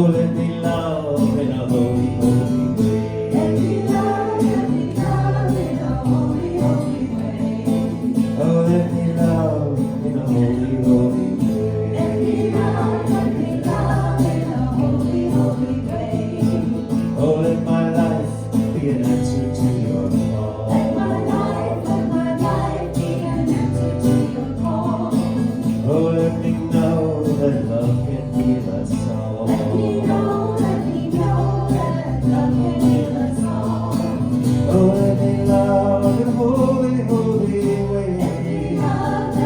Oh, let me love in a holy, holy way. Let me love in a holy, holy way. Oh, let me love in a holy, holy way. Let me love in a holy, holy way. Oh, let my life be an answer to your call. Let my life be an answer to your call. Oh, let me know that love can heal us all. Let me know that love can heal us all. Oh, let me love in a holy, holy way. Let me love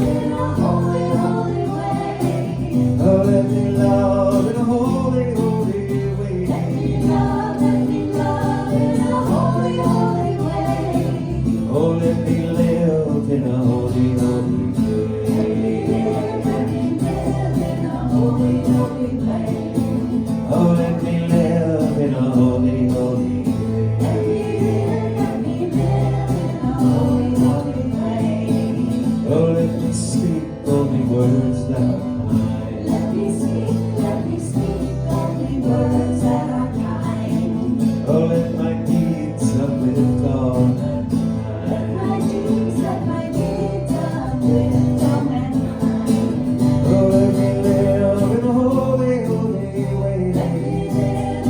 in a holy, holy way. Oh, let me love in a holy, holy way. Let me love in a holy, holy way. Oh, let me live in a holy, holy way. Let me live in a holy, holy way. Oh, let me live in a holy, holy way. Let me live in a holy, holy way. Oh, let me speak only words that are kind. Let me speak only words that are kind. Oh, let my deeds uplift all Let mankind. my deeds uplift all mankind. Oh, let me live in a holy, holy way. Let me live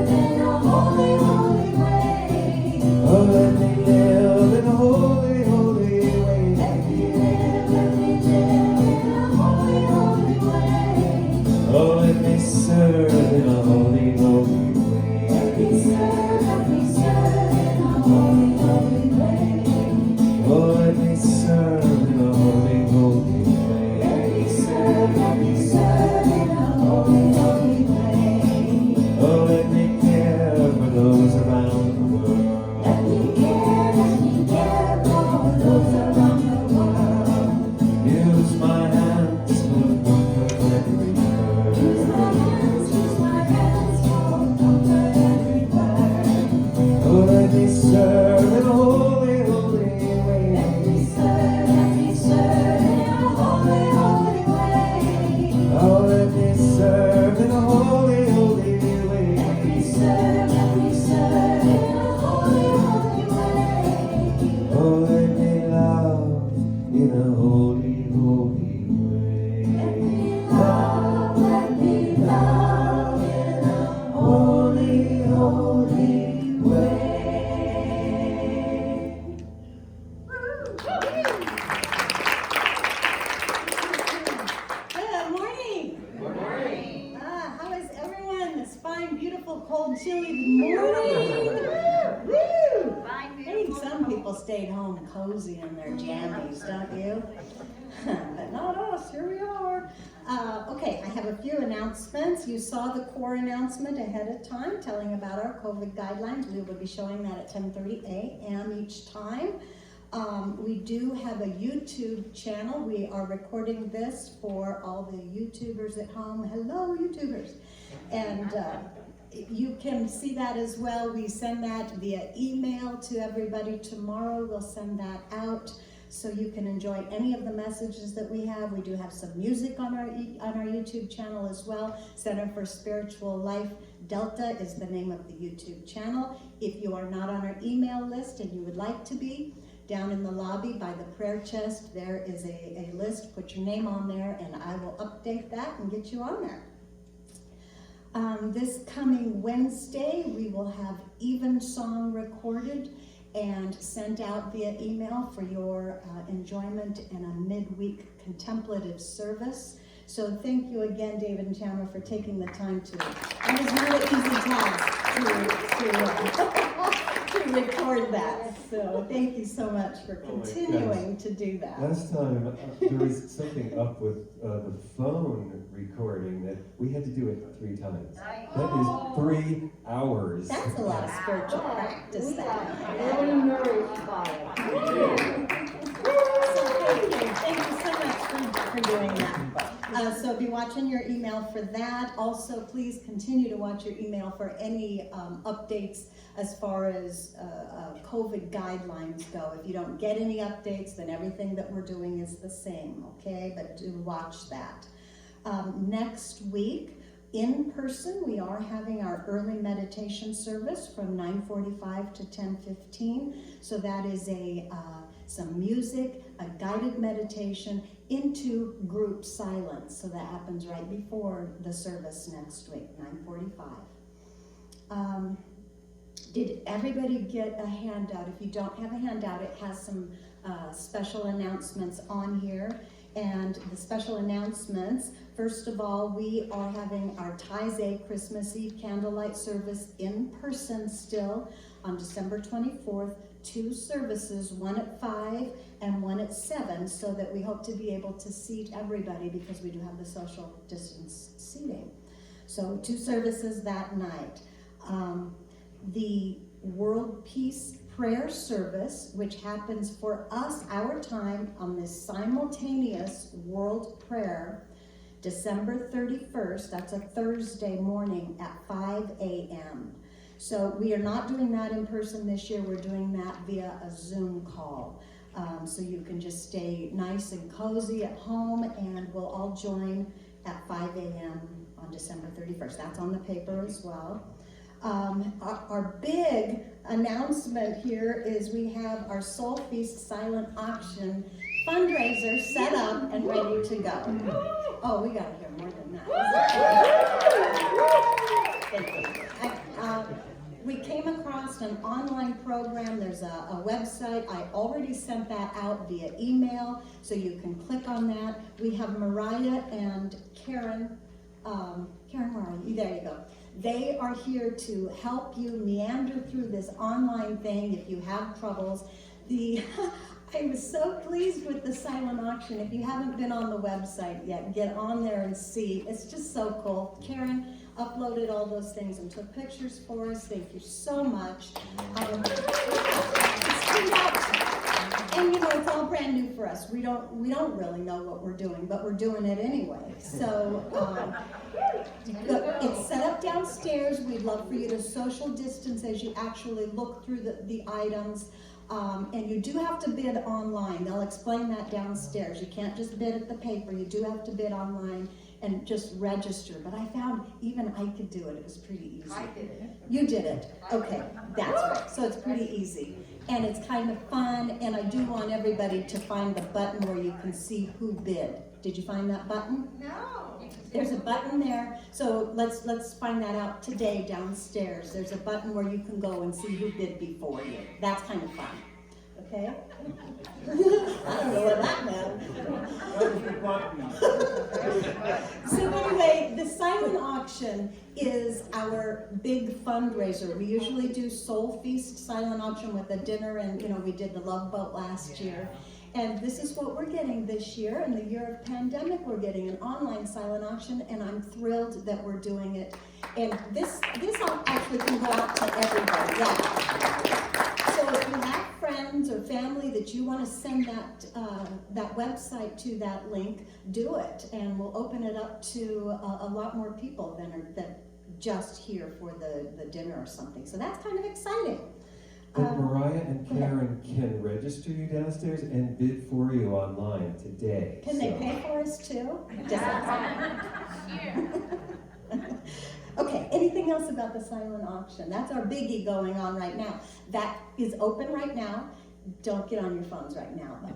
in a holy, holy way. Oh, let me live in a holy, holy way. Let me live in a holy, holy way. Oh, let me serve in a holy, holy way. Let me serve in a holy, holy way. Oh, let me serve in a holy, holy way. Let me serve in a holy, holy way. Oh, let me care for those around the world. Let me care for those around the world. Use my hands for comfort and return. Use my hands for comfort and return. Oh, let me serve in a holy, holy way. Let me serve in a holy, holy way. Oh, let me serve in a holy, holy way. Let me serve in a holy, holy way. Oh, let me love in a holy, holy way. Let me love in a holy, holy way. Good morning. Good morning. How is everyone this fine, beautiful, cold, chilly morning? Woo! I think some people stayed home cozy in their jammies, don't you? But not us, here we are. Okay, I have a few announcements. You saw the core announcement ahead of time telling about our COVID guidelines. We will be showing that at 10:30 a.m. each time. We do have a YouTube channel. We are recording this for all the YouTubers at home. Hello, YouTubers. And you can see that as well. We send that via email to everybody tomorrow. We'll send that out so you can enjoy any of the messages that we have. We do have some music on our YouTube channel as well. Center for Spiritual Life Delta is the name of the YouTube channel. If you are not on our email list and you would like to be, down in the lobby by the prayer chest, there is a list. Put your name on there and I will update that and get you on there. This coming Wednesday, we will have Evensong recorded and sent out via email for your enjoyment in a midweek contemplative service. So thank you again, David and Tamara, for taking the time to, it was not an easy task to record that. So thank you so much for continuing to do that. Last time there was something up with the phone recording that we had to do it 3 times. That is 3 hours. That's a lot of spiritual practice. Very nourished by Thank you so much for doing that. So be watching your email for that. Also, please continue to watch your email for any updates as far as COVID guidelines go. If you don't get any updates, then everything that we're doing is the same, okay? But do watch that. Next week, in person, we are having our early meditation service from 9:45 to 10:15. So that is some music, a guided meditation into group silence. So that happens right before the service next week, 9:45. Did everybody get a handout? If you don't have a handout, it has some special announcements on here. And the special announcements, first of all, we are having our Taizé Christmas Eve candlelight service in person still on December 24th. 2 services, one at 5 and one at 7, so that we hope to be able to seat everybody because we do have the social distance seating. So 2 services that night. The World Peace Prayer Service, which happens for us, our time, on this simultaneous world prayer, December 31st, that's a Thursday morning at 5 a.m. So we are not doing that in person this year, we're doing that via a Zoom call. So you can just stay nice and cozy at home, and we'll all join at 5 a.m. on December 31st. That's on the paper as well. Our big announcement here is we have our Soul Feast Silent Auction fundraiser set up and ready to go. Oh, we gotta hear more than that. We came across an online program. There's a website. I already sent that out via email, so you can click on that. We have Mariah and Karen. Karen, where are you? There you go. They are here to help you meander through this online thing if you have troubles. I was so pleased with the silent auction. If you haven't been on the website yet, get on there and see. It's just so cool. Karen uploaded all those things and took pictures for us. Thank you so much. And it's all brand new for us. We don't really know what we're doing, but we're doing it anyway. So it's set up downstairs. We'd love for you to social distance as you actually look through the items. And you do have to bid online. They'll explain that downstairs. You can't just bid at the paper. You do have to bid online and just register. But I found even I could do it. It was pretty easy. I did it. You did it. Okay, that's right. So it's pretty easy. And it's kind of fun. And I do want everybody to find the button where you can see who bid. Did you find that button? No. There's a button there. So let's find that out today downstairs. There's a button where you can go and see who bid before you. That's kind of fun. Okay? I don't know what that meant. So anyway, the silent auction is our big fundraiser. We usually do Soul Feast silent auction with a dinner, and we did the Love Boat last year. And this is what we're getting this year. In the year of pandemic, we're getting an online silent auction, and I'm thrilled that we're doing it. And this actually can go out to everybody. Yeah. So if you have friends or family that you want to send that website to, that link, do it, and we'll open it up to a lot more people than just here for the dinner or something. So that's kind of exciting. And Mariah and Karen can register you downstairs and bid for you online today. Can they pay for us too? Okay, anything else about the silent auction? That's our biggie going on right now. That is open right now. Don't get on your phones right now, though.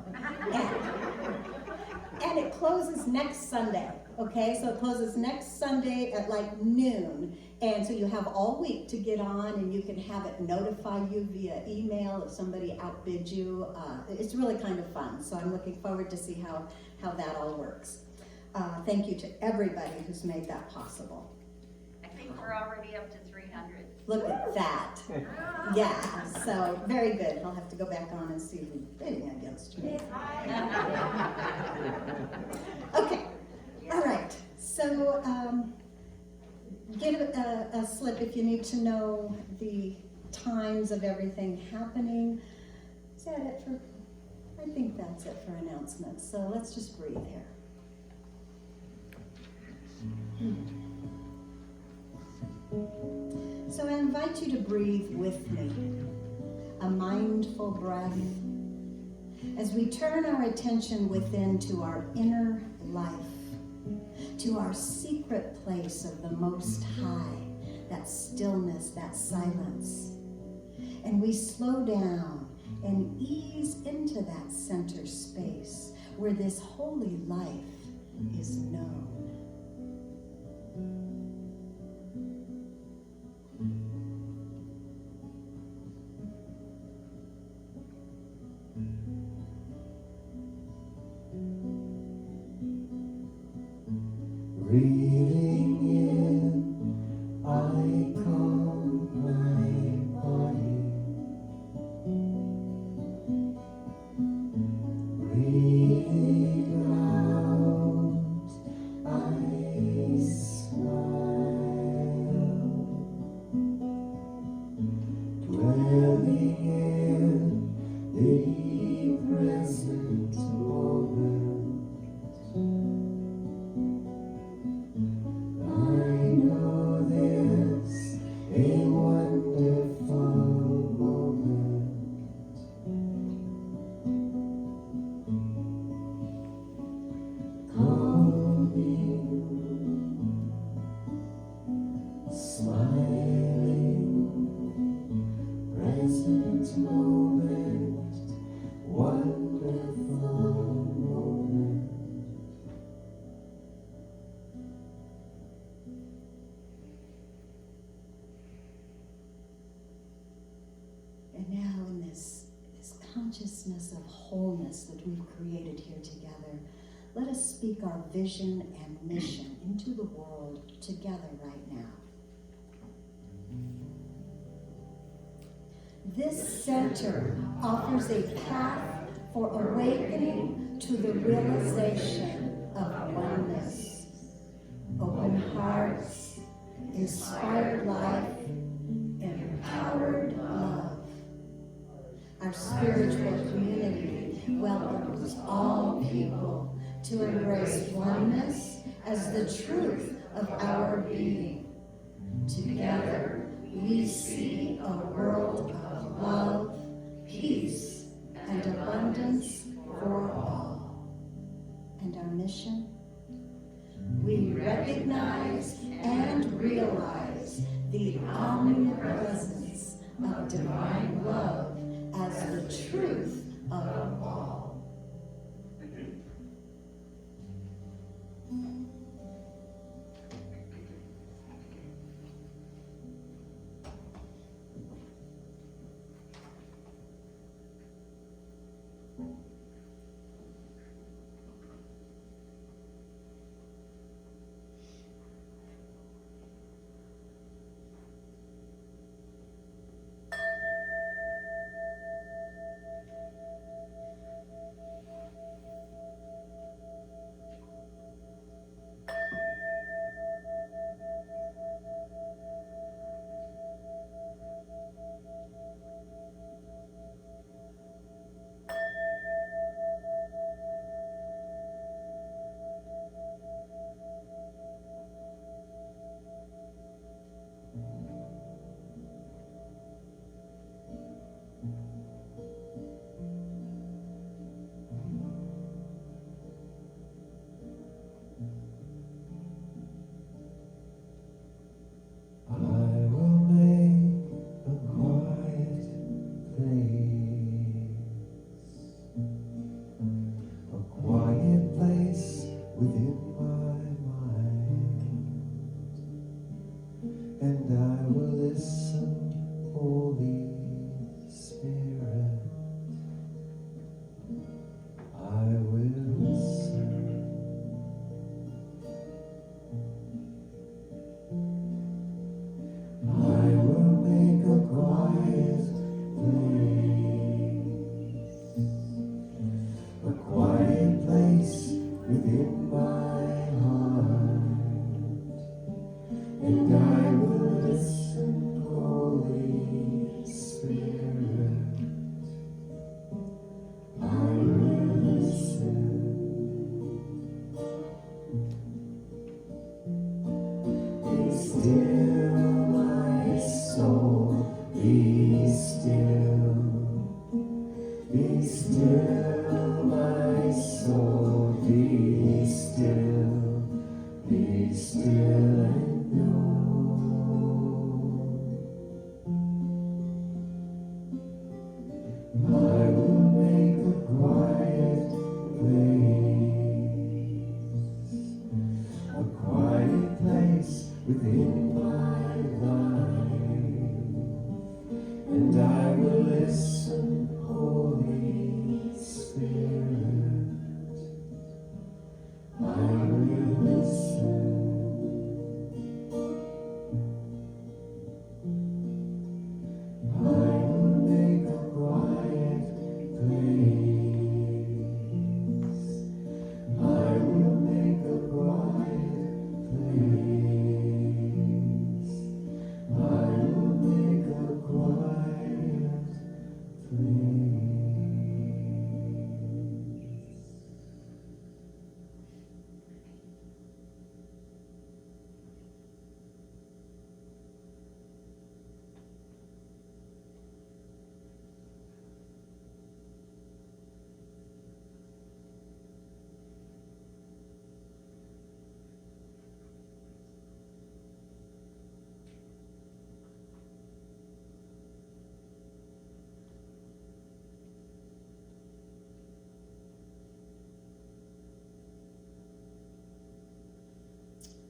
And it closes next Sunday, okay? So it closes next Sunday at like noon. And so you have all week to get on, and you can have it notify you via email if somebody outbids you. It's really kind of fun. So I'm looking forward to see how that all works. Thank you to everybody who's made that possible. I think we're already up to 300. Look at that. Yeah, so very good. I'll have to go back on and see who's bidding against me. Okay, all right. So get a slip if you need to know the times of everything happening. Is that it for? I think that's it for announcements. So let's just breathe here. So I invite you to breathe with me, a mindful breath, as we turn our attention within to our inner life, to our secret place of the Most High, that stillness, that silence. And we slow down and ease into that center space where this holy life is known. Breathing in, I calm my body. Breathing out, I smile. Dwelling in the present moment. Consciousness of wholeness that we've created here together, let us speak our vision and mission into the world together right now. This center offers a path for awakening to the realization of oneness, open hearts, inspired life, empowered love. Our spiritual community welcomes all people to embrace oneness as the truth of our being. Together, we see a world of love, peace, and abundance for all. And our mission? We recognize and realize the omnipresence of divine love as the truth of all.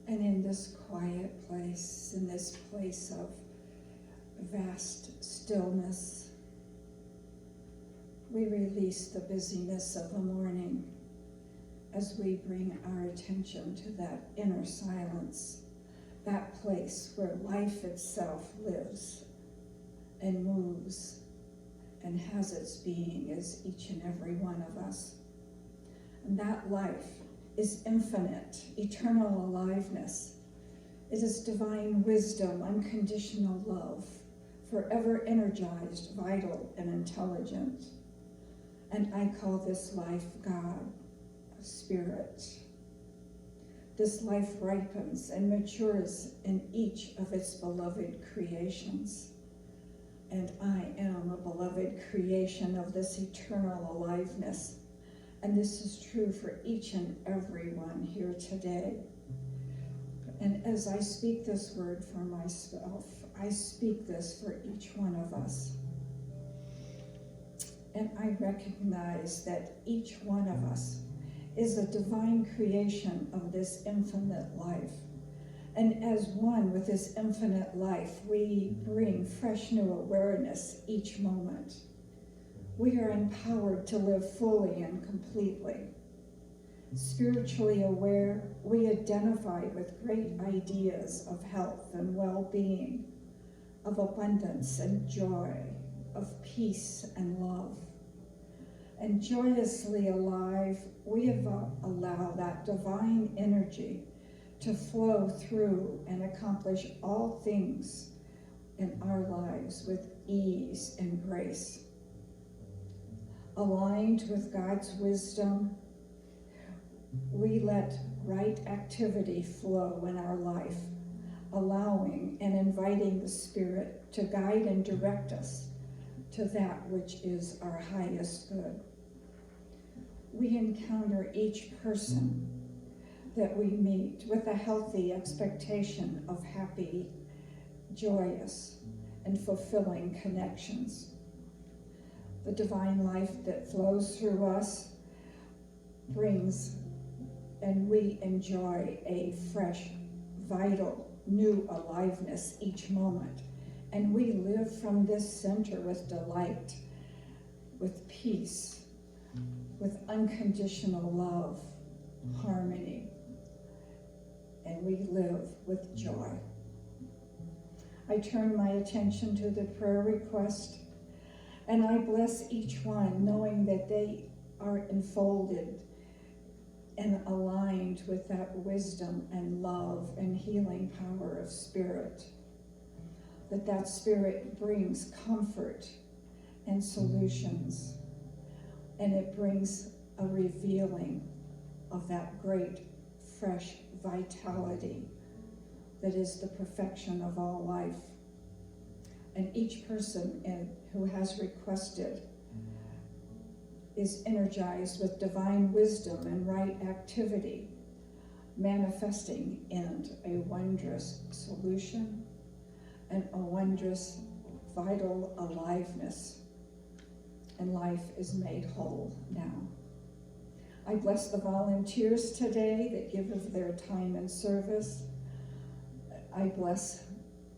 And in this quiet place, in this place of vast stillness, we release the busyness of the morning as we bring our attention to that inner silence, that place where life itself lives and moves and has its being as each and every one of us. And that life is infinite, eternal aliveness. It is divine wisdom, unconditional love, forever energized, vital, and intelligent. And I call this life God, Spirit. This life ripens and matures in each of its beloved creations. And I am a beloved creation of this eternal aliveness. And this is true for each and every one here today. And as I speak this word for myself, I speak this for each one of us. And I recognize that each one of us is a divine creation of this infinite life. And as one with this infinite life, we bring fresh new awareness each moment. We are empowered to live fully and completely. Spiritually aware, we identify with great ideas of health and well-being, of abundance and joy, of peace and love. And joyously alive, we allow that divine energy to flow through and accomplish all things in our lives with ease and grace. Aligned with God's wisdom, we let right activity flow in our life, allowing and inviting the Spirit to guide and direct us to that which is our highest good. We encounter each person that we meet with a healthy expectation of happy, joyous, and fulfilling connections. The divine life that flows through us brings, and we enjoy a fresh, vital, new aliveness each moment. And we live from this center with delight, with peace, with unconditional love, harmony, and we live with joy. I turn my attention to the prayer request, and I bless each one, knowing that they are enfolded and aligned with that wisdom and love and healing power of Spirit. That Spirit brings comfort and solutions, and it brings a revealing of that great, fresh vitality that is the perfection of all life. And each person who has requested is energized with divine wisdom and right activity, manifesting in a wondrous solution and a wondrous vital aliveness. And life is made whole now. I bless the volunteers today that give of their time and service. I bless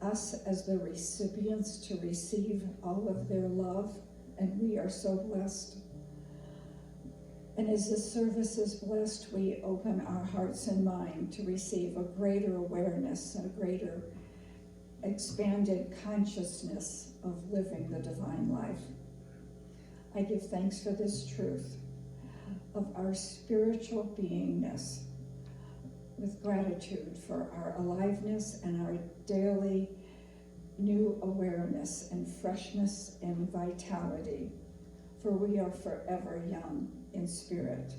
us as the recipients to receive all of their love, and we are so blessed. And as this service is blessed, we open our hearts and mind to receive a greater awareness and a greater expanded consciousness of living the divine life. I give thanks for this truth of our spiritual beingness, with gratitude for our aliveness and our daily new awareness and freshness and vitality, for we are forever young in spirit.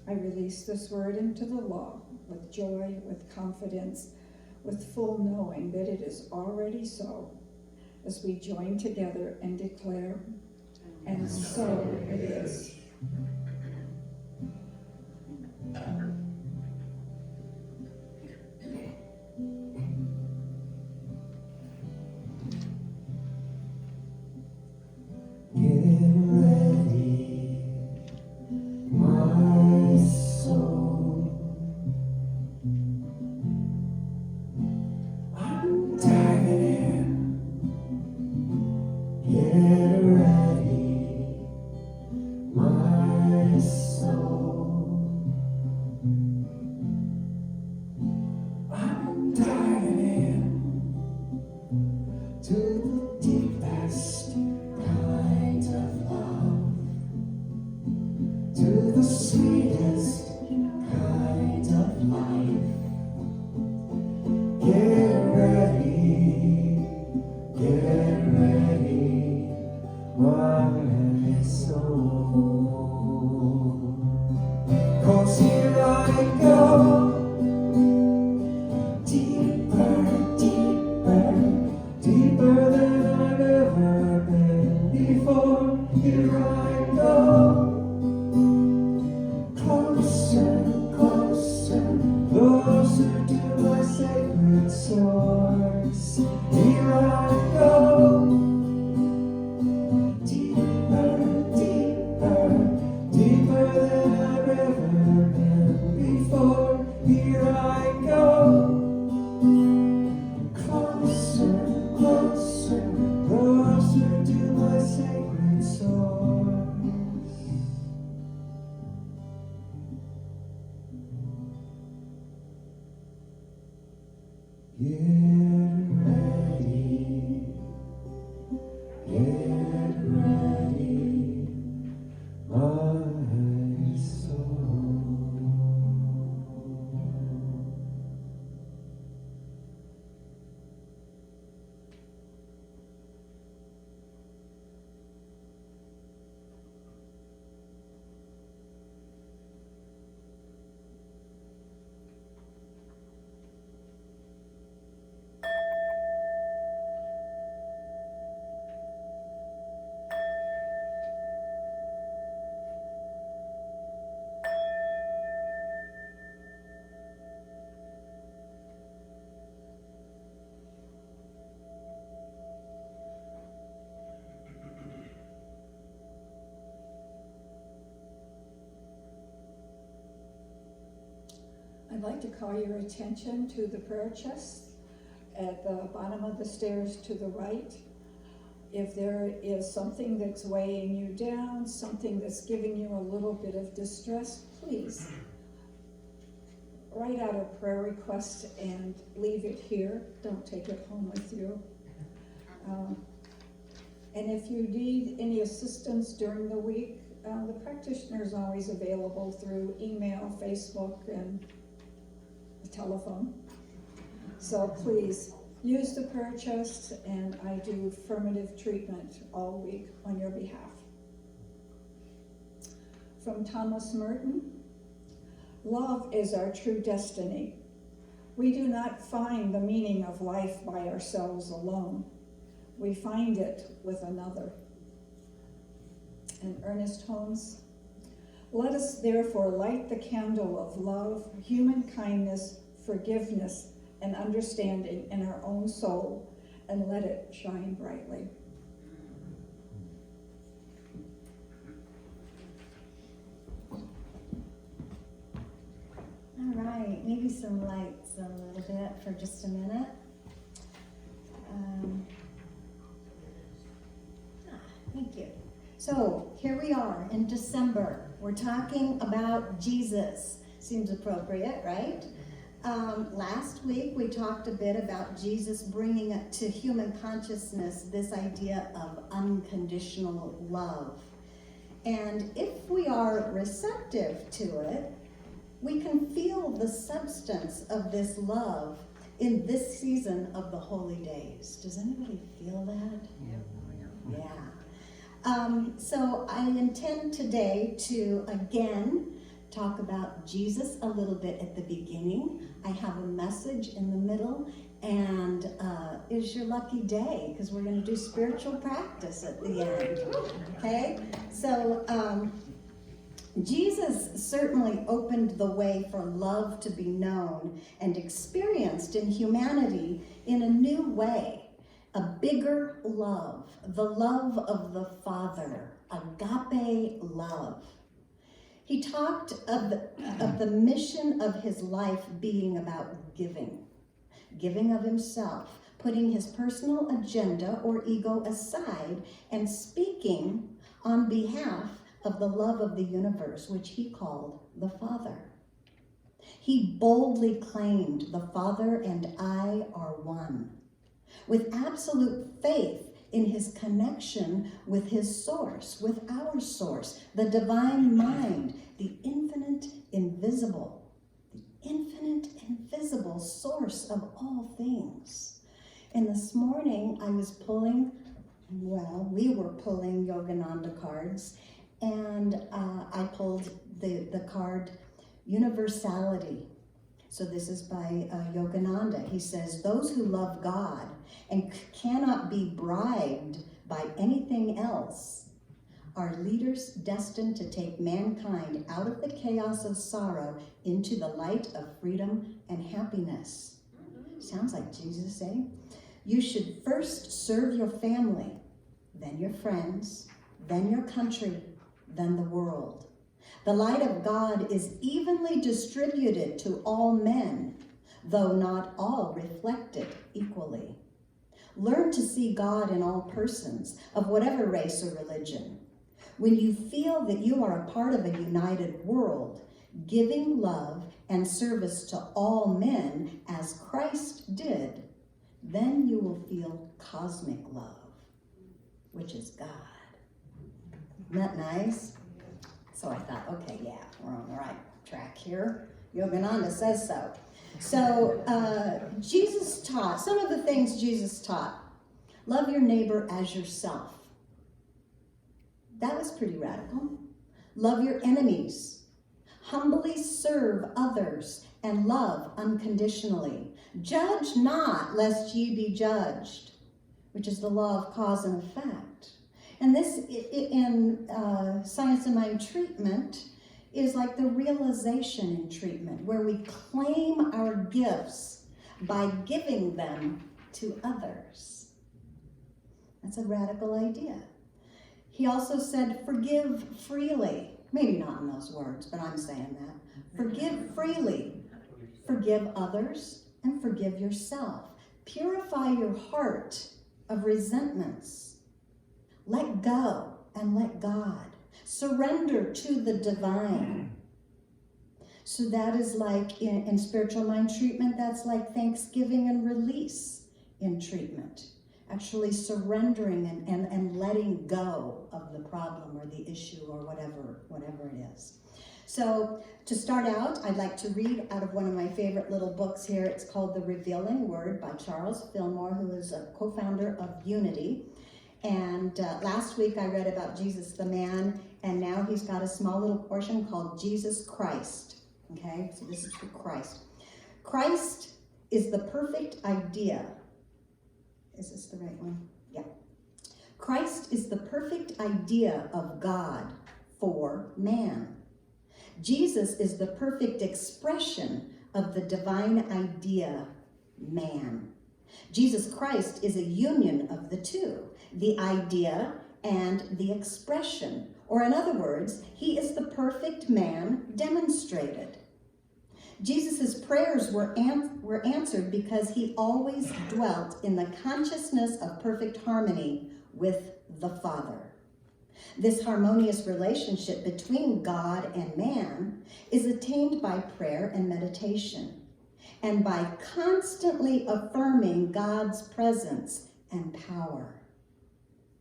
I release this word into the law with joy, with confidence, with full knowing that it is already so, as we join together and declare, and so it is. diving in to the deepest kind of love, to the sweetest kind of life. Get ready, my soul. 'Cause here I go, deeper, deeper, deeper than I've ever been before. Here I go, closer, closer, closer to my sacred source. Here I go, deeper, deeper, deeper than I've ever been before. Here I go, closer, closer, closer to my sacred source. Get ready, my soul. I'd like to call your attention to the prayer chest at the bottom of the stairs to the right. If there is something that's weighing you down, something that's giving you a little bit of distress, please write out a prayer request and leave it here. Don't take it home with you. And if you need any assistance during the week, the practitioner is always available through email, Facebook, and the telephone. So please use the prayer chest, and I do affirmative treatment all week on your behalf. From Thomas Merton, love is our true destiny. We do not find the meaning of life by ourselves alone. We find it with another. And Ernest Holmes, let us therefore light the candle of love, human kindness, forgiveness, and understanding in our own soul, and let it shine brightly. All right, maybe some lights a little bit for just a minute. Thank you. So here we are in December. We're talking about Jesus. Seems appropriate, right? Last week we talked a bit about Jesus bringing it to human consciousness this idea of unconditional love. And if we are receptive to it, we can feel the substance of this love in this season of the holy days. Does anybody feel that? Yeah. So I intend today to again talk about Jesus a little bit at the beginning. I have a message in the middle, and is your lucky day, because we're going to do spiritual practice at the end. Okay? So Jesus certainly opened the way for love to be known and experienced in humanity in a new way. A bigger love, the love of the Father, agape love. He talked of the mission of his life being about giving of himself, putting his personal agenda or ego aside and speaking on behalf of the love of the universe, which he called the Father. he boldly claimed, "The Father and I are one," with absolute faith in his connection with his source, with our source, the divine mind, the infinite invisible source of all things. And this morning I was we were pulling Yogananda cards, and I pulled the card Universality. So this is by Yogananda. He says, "Those who love God and cannot be bribed by anything else are leaders destined to take mankind out of the chaos of sorrow into the light of freedom and happiness." Sounds like Jesus, eh? "You should first serve your family, then your friends, then your country, then the world. The light of God is evenly distributed to all men, though not all reflect it equally. Learn to see God in all persons, of whatever race or religion. When you feel that you are a part of a united world, giving love and service to all men as Christ did, then you will feel cosmic love, which is God." Isn't that nice? So I thought, okay, yeah, we're on the right track here. Yogananda says so. So Jesus taught, some of the things Jesus taught. Love your neighbor as yourself. That was pretty radical. Love your enemies. Humbly serve others and love unconditionally. Judge not, lest ye be judged, which is the law of cause and effect. And this, in Science and Mind treatment, is like the realization in treatment, where we claim our gifts by giving them to others. That's a radical idea. He also said, forgive freely. Maybe not in those words, but I'm saying that. Forgive freely. Forgive others and forgive yourself. Purify your heart of resentments. Let go and let God. Surrender to the divine. So that is like in spiritual mind treatment, that's like thanksgiving and release in treatment. Actually surrendering and letting go of the problem or the issue or whatever it is. So to start out, I'd like to read out of one of my favorite little books here. It's called The Revealing Word by Charles Fillmore, who is a co-founder of Unity. And last week I read about Jesus the man, and now he's got a small little portion called Jesus Christ. Okay, so this is for Christ. Christ is the perfect idea. Is this the right one? Yeah. Christ is the perfect idea of God for man. Jesus is the perfect expression of the divine idea, man. Jesus Christ is a union of the two, the idea and the expression. Or in other words, he is the perfect man demonstrated. Jesus' prayers were answered because he always dwelt in the consciousness of perfect harmony with the Father. This harmonious relationship between God and man is attained by prayer and meditation, and by constantly affirming God's presence and power.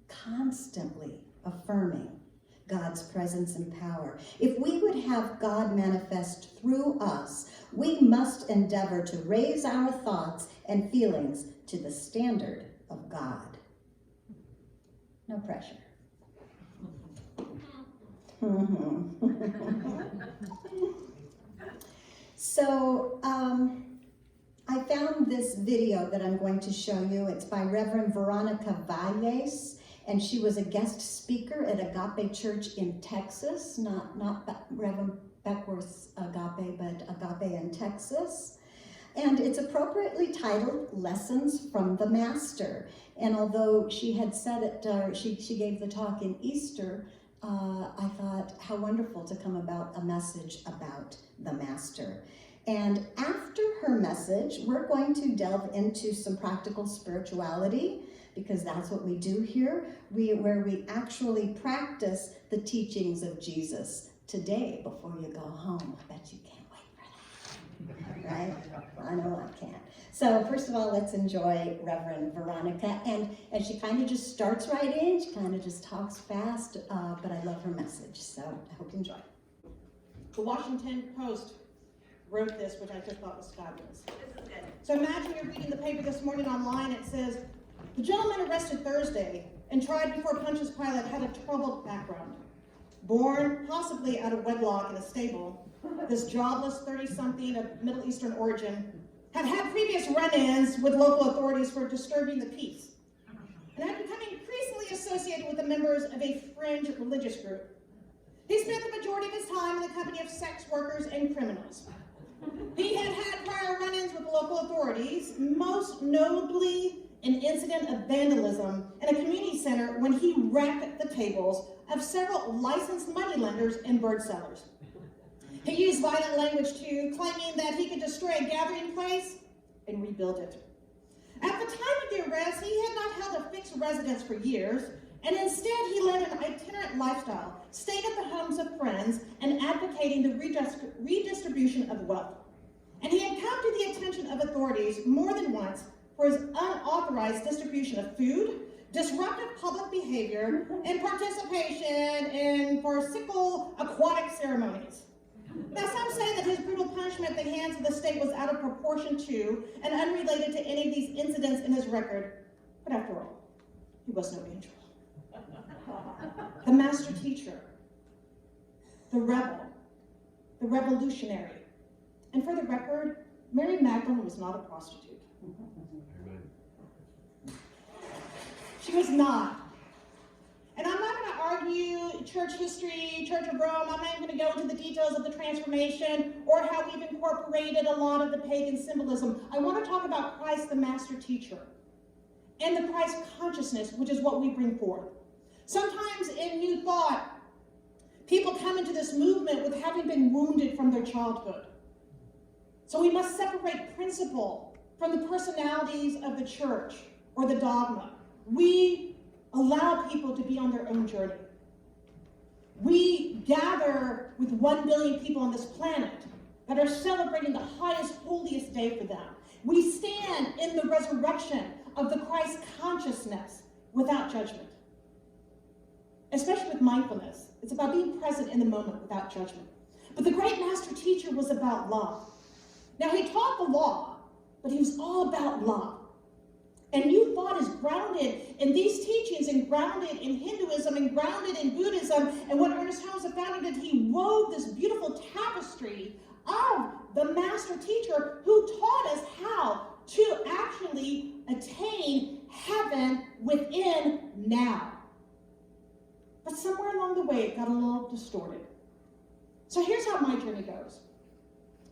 Constantly affirming God's presence and power. If we would have God manifest through us, we must endeavor to raise our thoughts and feelings to the standard of God. No pressure. So, I found this video that I'm going to show you. It's by Reverend Veronica Valles, and she was a guest speaker at Agape Church in Texas, not Reverend Beckworth's Agape, but Agape in Texas. And it's appropriately titled Lessons from the Master. And although she had said it, she gave the talk in Easter, I thought how wonderful to come about a message about the Master. And after her message, we're going to delve into some practical spirituality, because that's what we do here, where we actually practice the teachings of Jesus today before you go home. I bet you can't wait for no, I can't. So first of all, let's enjoy Reverend Veronica. And she kind of just starts right in. She kind of just talks fast, but I love her message. So I hope you enjoy. The Washington Post wrote this, which I just thought was fabulous. This is good. So imagine you're reading the paper this morning online. It says, the gentleman arrested Thursday and tried before Pontius Pilate had a troubled background. Born possibly out of wedlock in a stable, this jobless 30-something of Middle Eastern origin had had previous run-ins with local authorities for disturbing the peace, and had become increasingly associated with the members of a fringe religious group. He spent the majority of his time in the company of sex workers and criminals. He had had prior run-ins with local authorities, most notably an incident of vandalism in a community center when he wrecked the tables of several licensed moneylenders and bird sellers. He used violent language too, claiming that he could destroy a gathering place and rebuild it. At the time of the arrest, he had not held a fixed residence for years, and instead he led an itinerant lifestyle, staying at the homes of friends and advocating the redistribution of wealth. And he had come to the attention of authorities more than once for his unauthorized distribution of food, disruptive public behavior, and participation in farcical aquatic ceremonies. Now, some say that his brutal punishment at the hands of the state was out of proportion to and unrelated to any of these incidents in his record, but after all, he was no angel. The master teacher, the rebel, the revolutionary, and for the record, Mary Magdalene was not a prostitute. She was not. And I'm not going to argue church history, Church of Rome. I'm not even going to go into the details of the transformation or how we've incorporated a lot of the pagan symbolism. I want to talk about Christ, the master teacher, and the Christ consciousness, which is what we bring forth. Sometimes in New Thought, people come into this movement with having been wounded from their childhood. So we must separate principle from the personalities of the church or the dogma. We allow people to be on their own journey. We gather with 1 billion people on this planet that are celebrating the highest, holiest day for them. We stand in the resurrection of the Christ consciousness without judgment, especially with mindfulness. It's about being present in the moment without judgment. But the great master teacher was about love. Now, he taught the law, but he was all about love. And New Thought is grounded in these teachings and grounded in Hinduism and grounded in Buddhism. And what Ernest Holmes found is he wove this beautiful tapestry of the master teacher who taught us how to actually attain heaven within now. But somewhere along the way, it got a little distorted. So here's how my journey goes.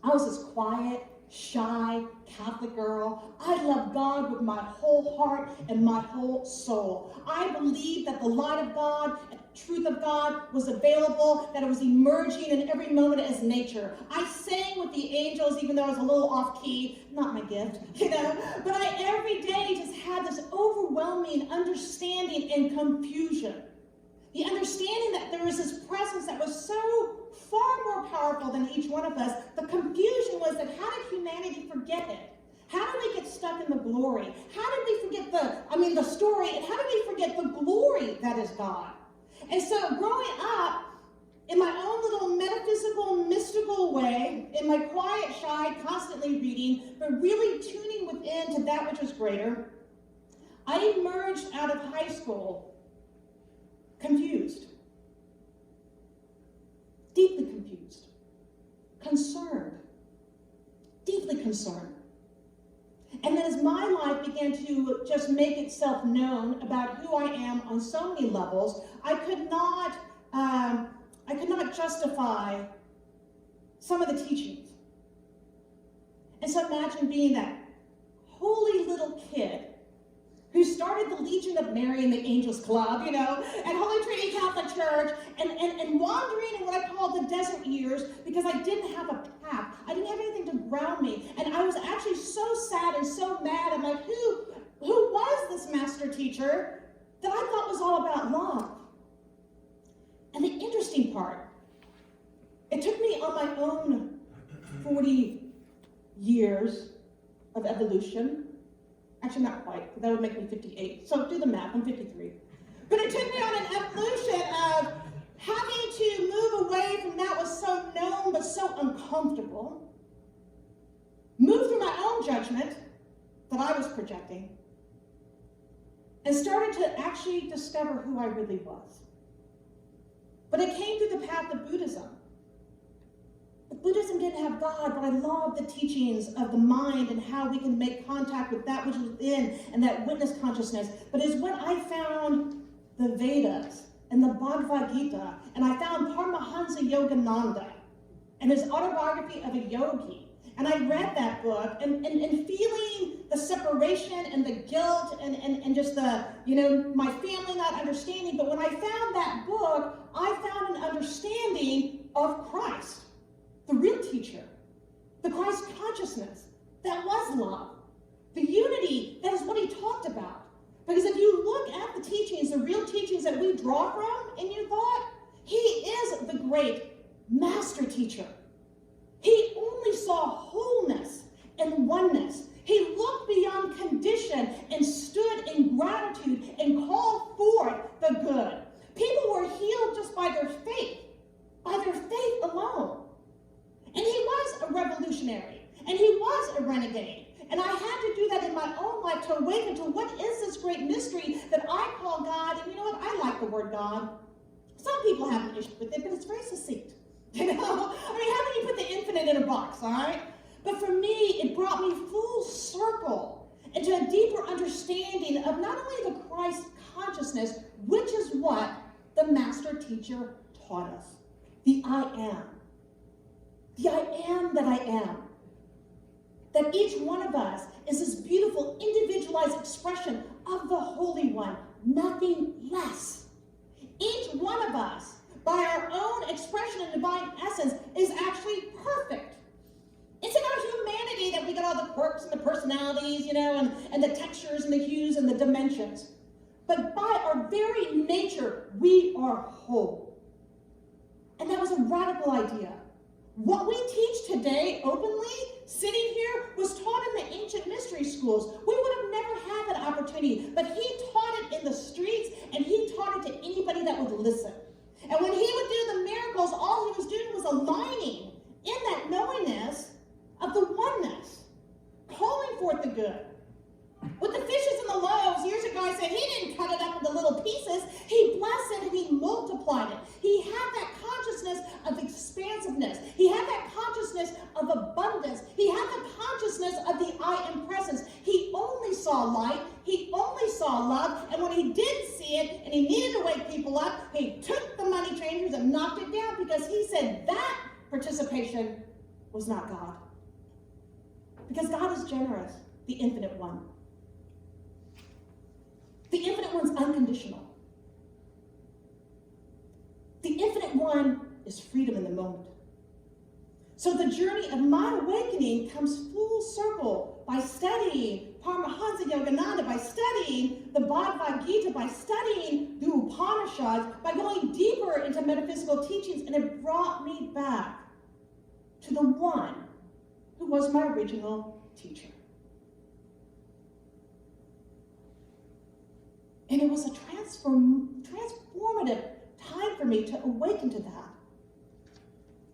I was this quiet, shy Catholic girl. I loved God with my whole heart and my whole soul. I believed that the light of God and the truth of God was available, that it was emerging in every moment as nature. I sang with the angels, even though I was a little off key, not my gift, but I every day just had this overwhelming understanding and confusion. The understanding that there was this presence that was so far more powerful than each one of us. The confusion was that how did humanity forget it? How did we get stuck in the glory? How did we forget the story? And how did we forget the glory that is God? And so growing up, in my own little metaphysical, mystical way, in my quiet, shy, constantly reading, but really tuning within to that which is greater, I emerged out of high school confused. Deeply confused, concerned, deeply concerned. And then as my life began to just make itself known about who I am on so many levels, I could not justify some of the teachings. And so imagine being that holy little kid who started the Legion of Mary and the Angels Club, at Holy Trinity Catholic Church, and wandering in what I call the desert years because I didn't have a path. I didn't have anything to ground me. And I was actually so sad and so mad. I'm like, who was this master teacher that I thought was all about love? And the interesting part, it took me on my own 40 years of evolution. Actually, not quite, that would make me 58. So do the math, I'm 53. But it took me on an evolution of having to move away from that was so known but so uncomfortable, move through my own judgment that I was projecting, and started to actually discover who I really was. But it came through the path of Buddhism. But Buddhism didn't have God, but I loved the teachings of the mind and how we can make contact with that which is within and that witness consciousness. But it's when I found the Vedas and the Bhagavad Gita, and I found Paramahansa Yogananda and his autobiography of a yogi. And I read that book and feeling the separation and the guilt and just the, my family not understanding. But when I found that book, I found an understanding of Christ, the real teacher, the Christ consciousness that was love, the unity that is what he talked about. Because if you look at the teachings, the real teachings that we draw from in your thought, he is the great master teacher. He only saw wholeness and oneness. He looked beyond condition and stood in gratitude and called forth the good. People were healed just by their faith alone. And he was a revolutionary, and he was a renegade. And I had to do that in my own life to awaken to what is this great mystery that I call God. And you know what? I like the word God. Some people have an issue with it, but it's very succinct. How can you put the infinite in a box, all right? But for me, it brought me full circle into a deeper understanding of not only the Christ consciousness, which is what the master teacher taught us. The I am. The I am that I am. That each one of us is this beautiful, individualized expression of the Holy One, nothing less. Each one of us, by our own expression and divine essence, is actually perfect. It's in our humanity that we get all the quirks and the personalities, and the textures and the hues and the dimensions. But by our very nature, we are whole. And that was a radical idea. What we teach today openly, sitting here, was taught in the ancient mystery schools. We would have never had that opportunity, but he taught it in the streets, and he taught it to anybody that would listen. And when he would do the miracles, all he was doing was aligning in that knowingness of the oneness, calling forth the good. With the fishes and the loaves, years ago I said he didn't cut it up into little pieces. He blessed it and he multiplied it. He had that consciousness of expansiveness. He had that consciousness of abundance. He had the consciousness of the I am presence. He only saw light. He only saw love. And when he did see it and he needed to wake people up, he took the money changers and knocked it down because he said that participation was not God. Because God is generous, the infinite one. The infinite one's unconditional. The infinite one is freedom in the moment. So the journey of my awakening comes full circle by studying Paramahansa Yogananda, by studying the Bhagavad Gita, by studying the Upanishads, by going deeper into metaphysical teachings, and it brought me back to the one who was my original teacher. And it was a transformative time for me to awaken to that.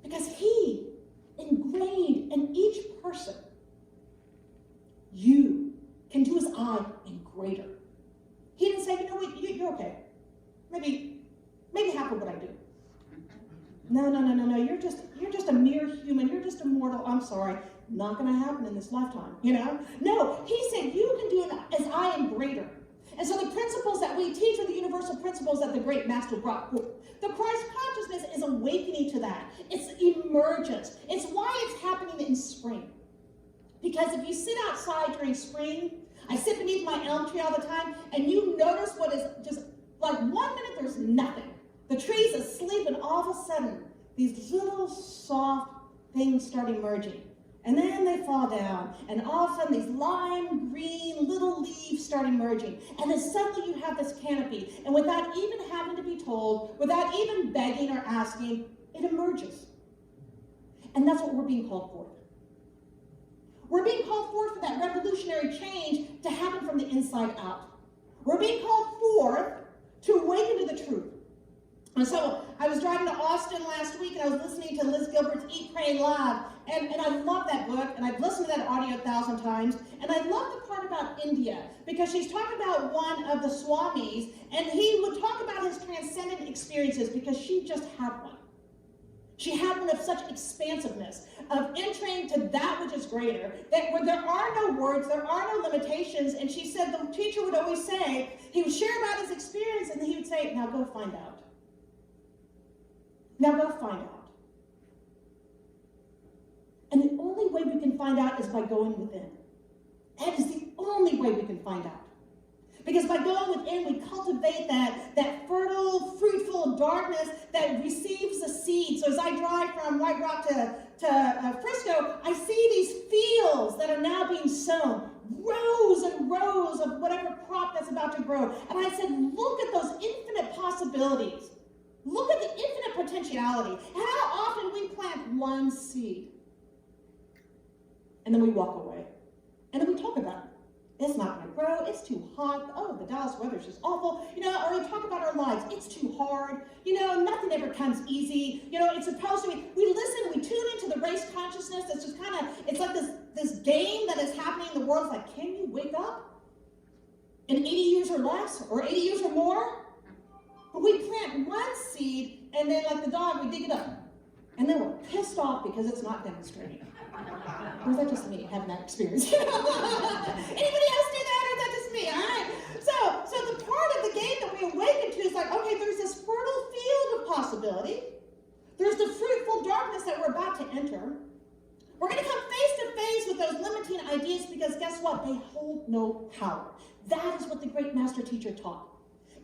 Because he ingrained in each person, you can do as I and greater. He didn't say, you know what, you're okay. Maybe half of what I do. No, you're just a mere human, you're just a mortal, I'm sorry, not gonna happen in this lifetime, No, he said you can do it as I am greater. And so the principles that we teach are the universal principles that the great master brought forth. The Christ consciousness is awakening to that. It's emergence. It's why it's happening in spring. Because if you sit outside during spring, I sit beneath my elm tree all the time, and you notice what is just like 1 minute there's nothing. The tree's asleep, and all of a sudden, these little soft things start emerging. And then they fall down, and all of a sudden these lime green little leaves start emerging. And then suddenly you have this canopy, and without even having to be told, without even begging or asking, it emerges. And that's what we're being called for. We're being called forth for that revolutionary change to happen from the inside out. We're being called forth to awaken to the truth. And so I was driving to Austin last week, and I was listening to Liz Gilbert's Eat, Pray, Love, and I love that book, and I've listened to that audio 1,000 times, and I love the part about India, because she's talking about one of the Swamis, and he would talk about his transcendent experiences, because she just had one. She had one of such expansiveness, of entering to that which is greater, that where there are no words, there are no limitations, and she said the teacher would always say, he would share about his experience, and then he would say, now go find out. Now go find out. And the only way we can find out is by going within. That is the only way we can find out. Because by going within, we cultivate that fertile, fruitful darkness that receives the seed. So as I drive from White Rock to Frisco, I see these fields that are now being sown. Rows and rows of whatever crop that's about to grow. And I said, look at those infinite possibilities. Look at the infinite potentiality. How often we plant one seed, and then we walk away, and then we talk about it. It's not going to grow. It's too hot. Oh, the Dallas weather's just awful. Or we talk about our lives. It's too hard. Nothing ever comes easy. It's supposed to be. We listen. We tune into the race consciousness. That's just kind of. It's like this game that is happening in the world. It's like, can you wake up in 80 years or less, or 80 years or more? But we plant one seed, and then like the dog, we dig it up. And then we're pissed off because it's not demonstrating. Or is that just me having that experience? Anybody else do that, or is that just me? All right. So the part of the game that we awaken to is like, okay, there's this fertile field of possibility. There's the fruitful darkness that we're about to enter. We're going to come face to face with those limiting ideas because guess what? They hold no power. That is what the great master teacher taught.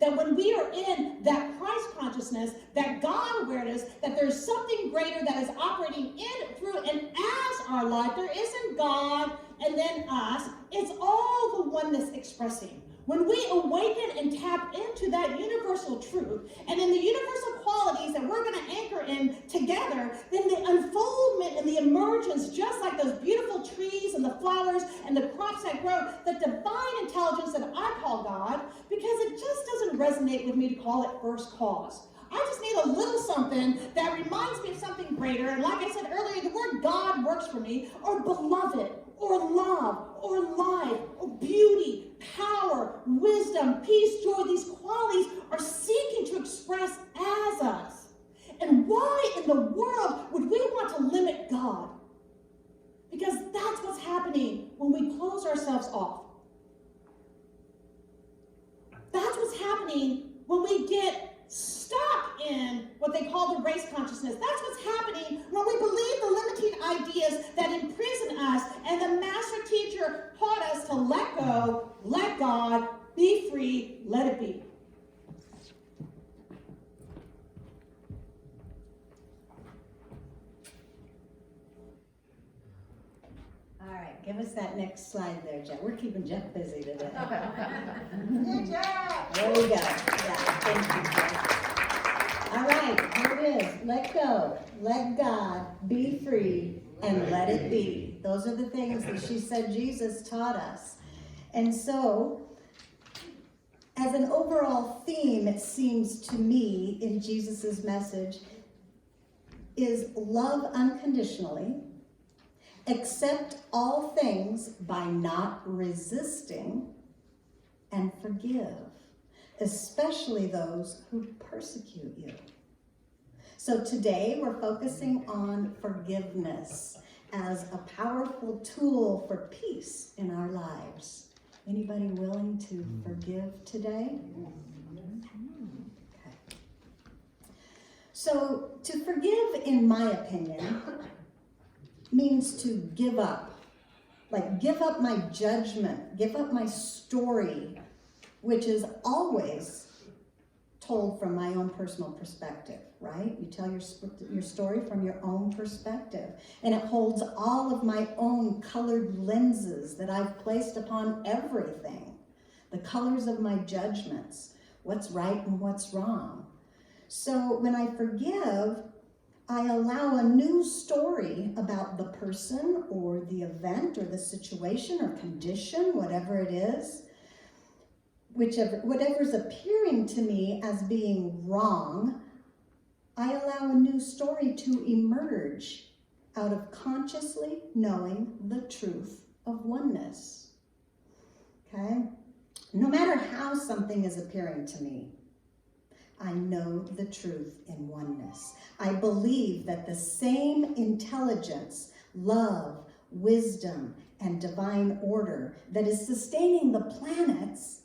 That when we are in that Christ consciousness, that God awareness, that there's something greater that is operating in, through, and as our life. There isn't God and then us. It's all the oneness expressing. When we awaken and tap into that universal truth and in the universal qualities that we're going to anchor in together, then the unfoldment and the emergence, just like those beautiful trees and the flowers and the crops that grow, the divine intelligence that I call God, because it just doesn't resonate with me to call it first cause. I just need a little something that reminds me of something greater. And like I said earlier, the word God works for me, or beloved, or love, or life, or beauty, power, wisdom, peace, joy. These qualities are seeking to express as us. And why in the world would we want to limit God? Because that's what's happening when we close ourselves off. That's what's happening when we get stuck in what they call the race consciousness. That's what's happening when we believe the limiting ideas that imprison us, and the master teacher taught us to let go, let God, be free, let it be. All right, give us that next slide there, Jeff. We're keeping Jeff busy today. Good job. There we go. Yeah, thank you, Jeff. All right, here it is. Let go, let God, be free, and let it be. Those are the things that she said Jesus taught us. And so, as an overall theme, it seems to me in Jesus's message, is love unconditionally, accept all things by not resisting, and forgive, especially those who persecute you. So today we're focusing on forgiveness as a powerful tool for peace in our lives. Anybody willing to forgive today? Okay. So to forgive, in my opinion, means to give up. Like give up my judgment, give up my story, which is always told from my own personal perspective, right? You tell your story from your own perspective. And it holds all of my own colored lenses that I've placed upon everything. The colors of my judgments, what's right and what's wrong. So when I forgive, I allow a new story about the person or the event or the situation or condition, whatever it is, whatever's appearing to me as being wrong, I allow a new story to emerge out of consciously knowing the truth of oneness. Okay? No matter how something is appearing to me, I know the truth in oneness. I believe that the same intelligence, love, wisdom, and divine order that is sustaining the planets,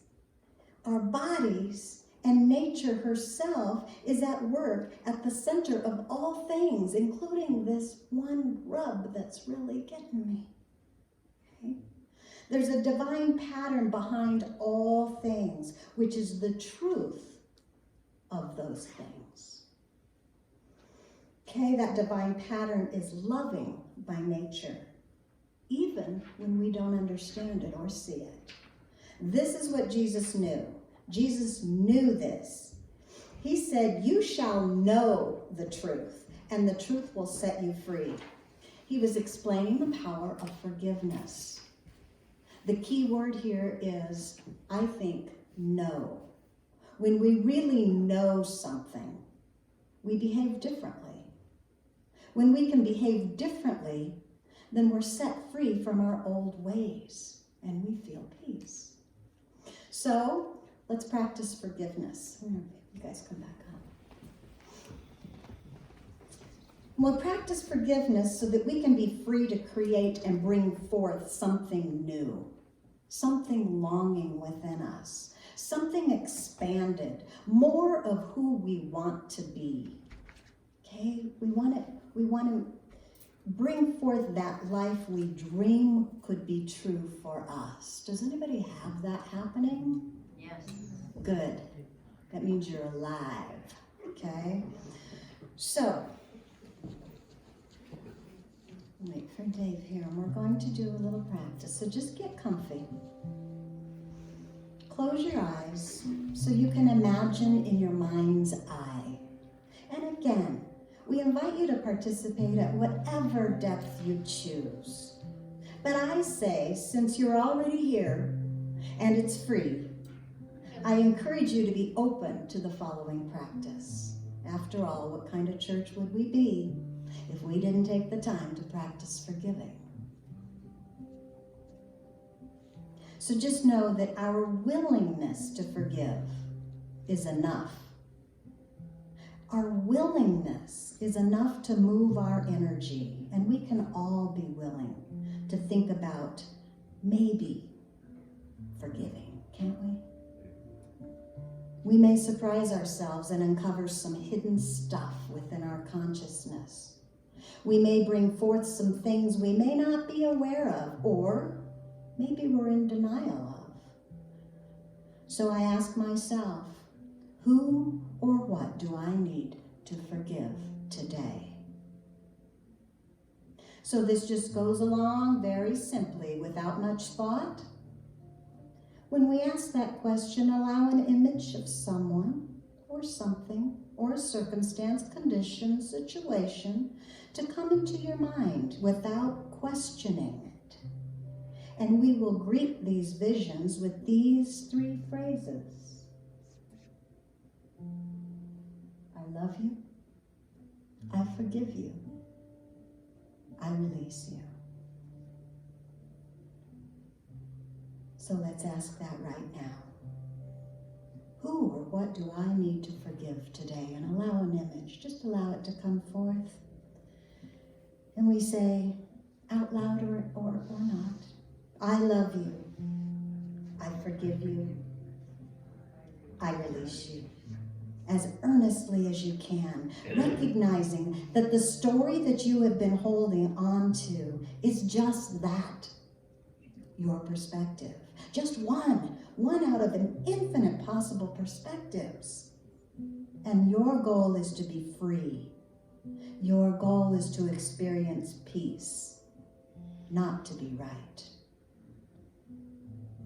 our bodies, and nature herself is at work at the center of all things, including this one rub that's really getting me. Okay? There's a divine pattern behind all things, which is the truth of those things. Okay, that divine pattern is loving by nature, even when we don't understand it or see it. This is what Jesus knew. Jesus knew this. He said, "You shall know the truth, and the truth will set you free." He was explaining the power of forgiveness. The key word here is, I think, know. When we really know something, we behave differently. When we can behave differently, then we're set free from our old ways and we feel peace. So let's practice forgiveness. You guys come back up. We'll practice forgiveness so that we can be free to create and bring forth something new, something longing within us. Something expanded, more of who we want to be. Okay? We want to bring forth that life we dream could be true for us. Does anybody have that happening? Yes. Good. That means you're alive. Okay? So, wait for Dave here, and we're going to do a little practice. So just get comfy. Close your eyes so you can imagine in your mind's eye. And again, we invite you to participate at whatever depth you choose. But I say, since you're already here and it's free, I encourage you to be open to the following practice. After all, what kind of church would we be if we didn't take the time to practice forgiving? So just know that our willingness to forgive is enough. Our willingness is enough to move our energy, and we can all be willing to think about maybe forgiving, can't we? We may surprise ourselves and uncover some hidden stuff within our consciousness. We may bring forth some things we may not be aware of, or maybe we're in denial of. So I ask myself, who or what do I need to forgive today? So this just goes along very simply, without much thought. When we ask that question, allow an image of someone or something or a circumstance, condition, situation to come into your mind without questioning it. And we will greet these visions with these 3 phrases. I love you. I forgive you. I release you. So let's ask that right now. Who or what do I need to forgive today? And allow an image. Just allow it to come forth. And we say out loud or not, I love you. I forgive you. I release you. As earnestly as you can, recognizing that the story that you have been holding on to is just that, your perspective. Just one out of an infinite possible perspectives. And your goal is to be free. Your goal is to experience peace, not to be right.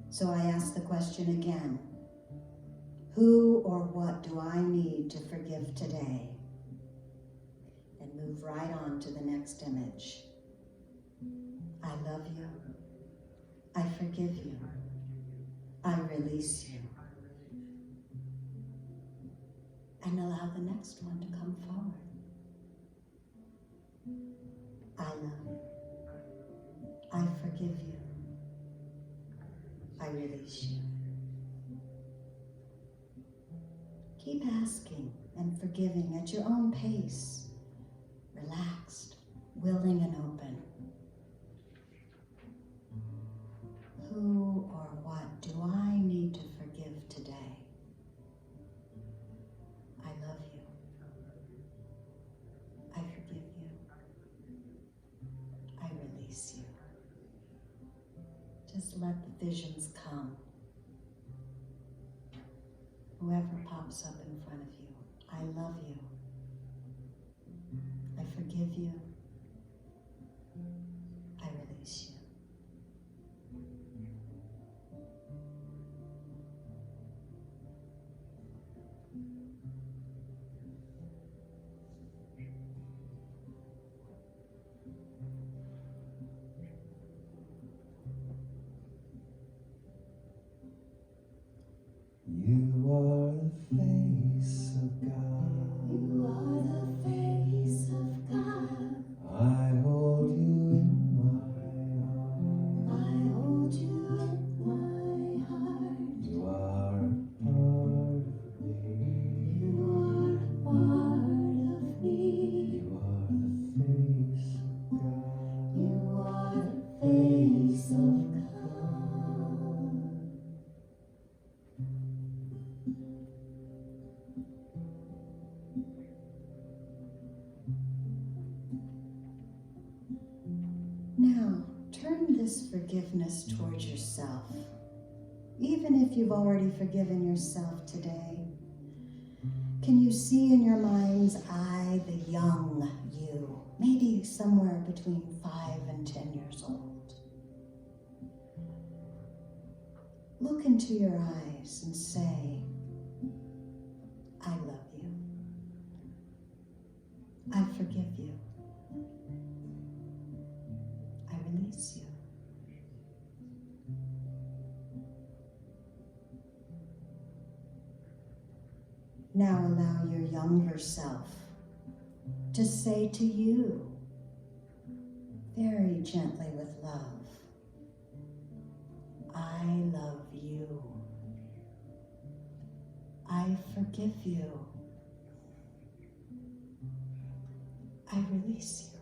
So I ask the question again. Who or what do I need to forgive today? And move right on to the next image. I love you. I forgive you. I release you. And allow the next one to come forward. I love you. I forgive you. I release you. Keep asking and forgiving at your own pace, relaxed, willing and open. Who or what do I need to forgive today? I love you. I forgive you. I release you. Just let the visions come. Whoever pops up in front of you, I love you. I forgive you. I release you. You are the face of God. You are the face of God. I hold you in my heart. I hold you in my heart. You are a part of me. You are a part of me. You are the face of God. You are the face of God. Now, turn this forgiveness towards yourself. Even if you've already forgiven yourself today, can you see in your mind's eye the young you, maybe somewhere between 5 and 10 years old? Look into your eyes and say, I love you. I forgive you. I release you. Now allow your younger self to say to you, very gently with love, I love you. I forgive you. I release you.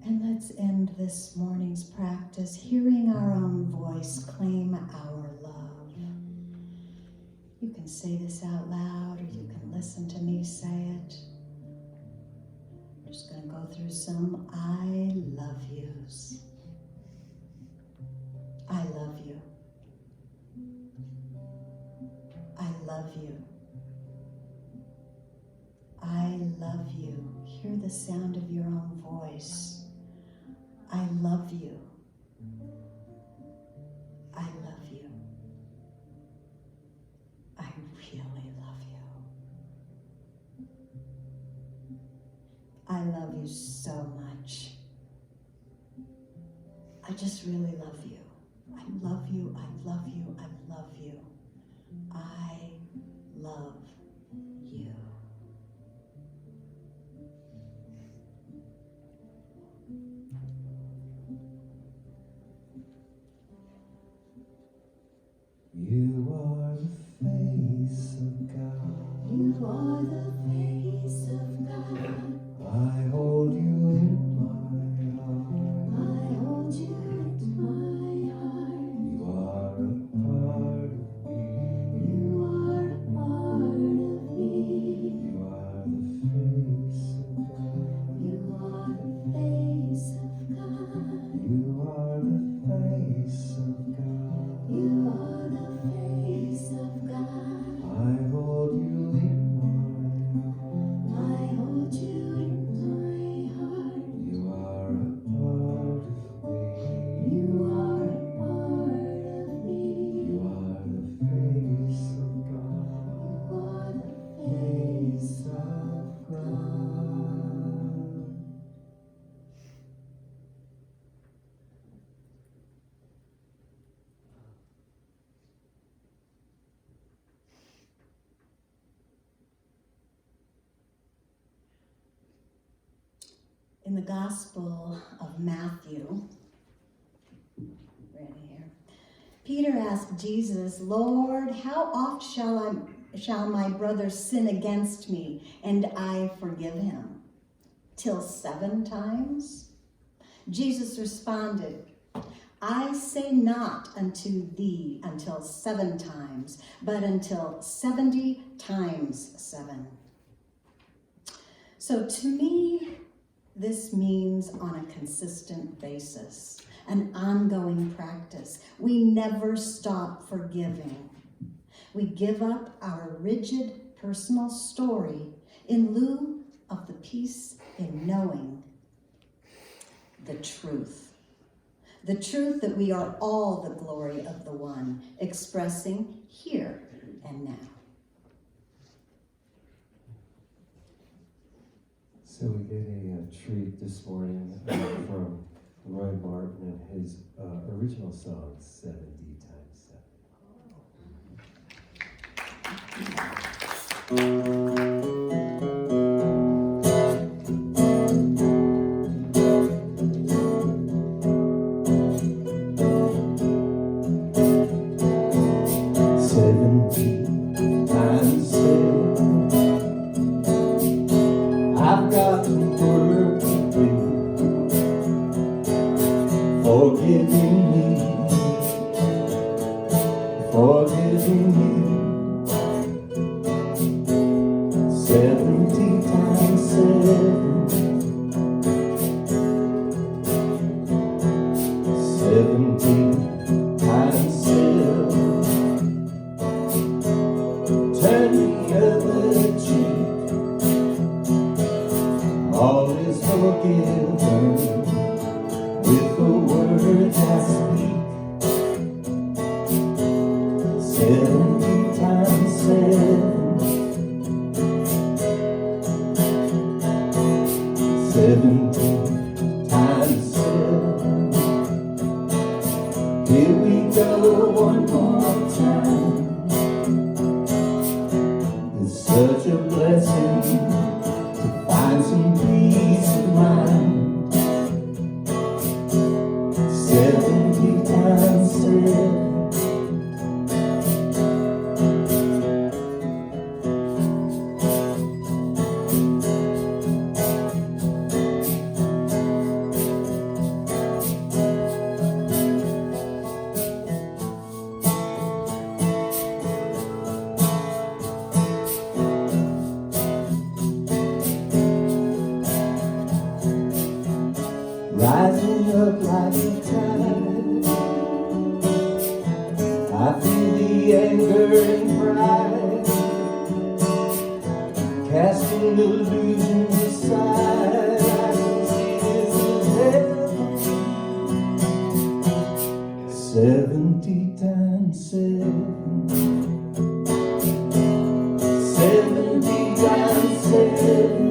And let's end this morning's practice hearing our own voice claim our love. You can say this out loud, or you can listen to me say it. We're just going to go through some I love yous. I love you. I love you. I love you. Hear the sound of your own voice. I love you. I love you. I really love you. I love you so much. I just really love you. I love you. I love you. I love you. I love you. You are the face of God. You are the face of God. I hold you in my heart. I hold you in my heart. You are a part of me. You are a part of me. In the Gospel of Matthew, right here, Peter asked Jesus, "Lord, how oft shall my brother sin against me and I forgive him? Till 7 times?" Jesus responded, "I say not unto thee until 7 times, but until 70 times 7. So to me, this means on a consistent basis, an ongoing practice. We never stop forgiving. We give up our rigid personal story in lieu of the peace in knowing the truth. The truth that we are all the glory of the One, expressing here and now. So we get a treat this morning from Roy Martin and his original song, 70 times 70 times 7. I've got some work to do, forgiving me, forgiving you. 70 times 7, 70 times 7. Turn the other cheek, all is forgiven with the words I speak. 70 times 7, 70 times 7. Here we go one more time. It's such a blessing to find some peace of mind. 70 times 7. Rising up like a tide, I feel the anger and pride, casting illusions aside. I can see this is heaven. 70 times 7, 70 times 7.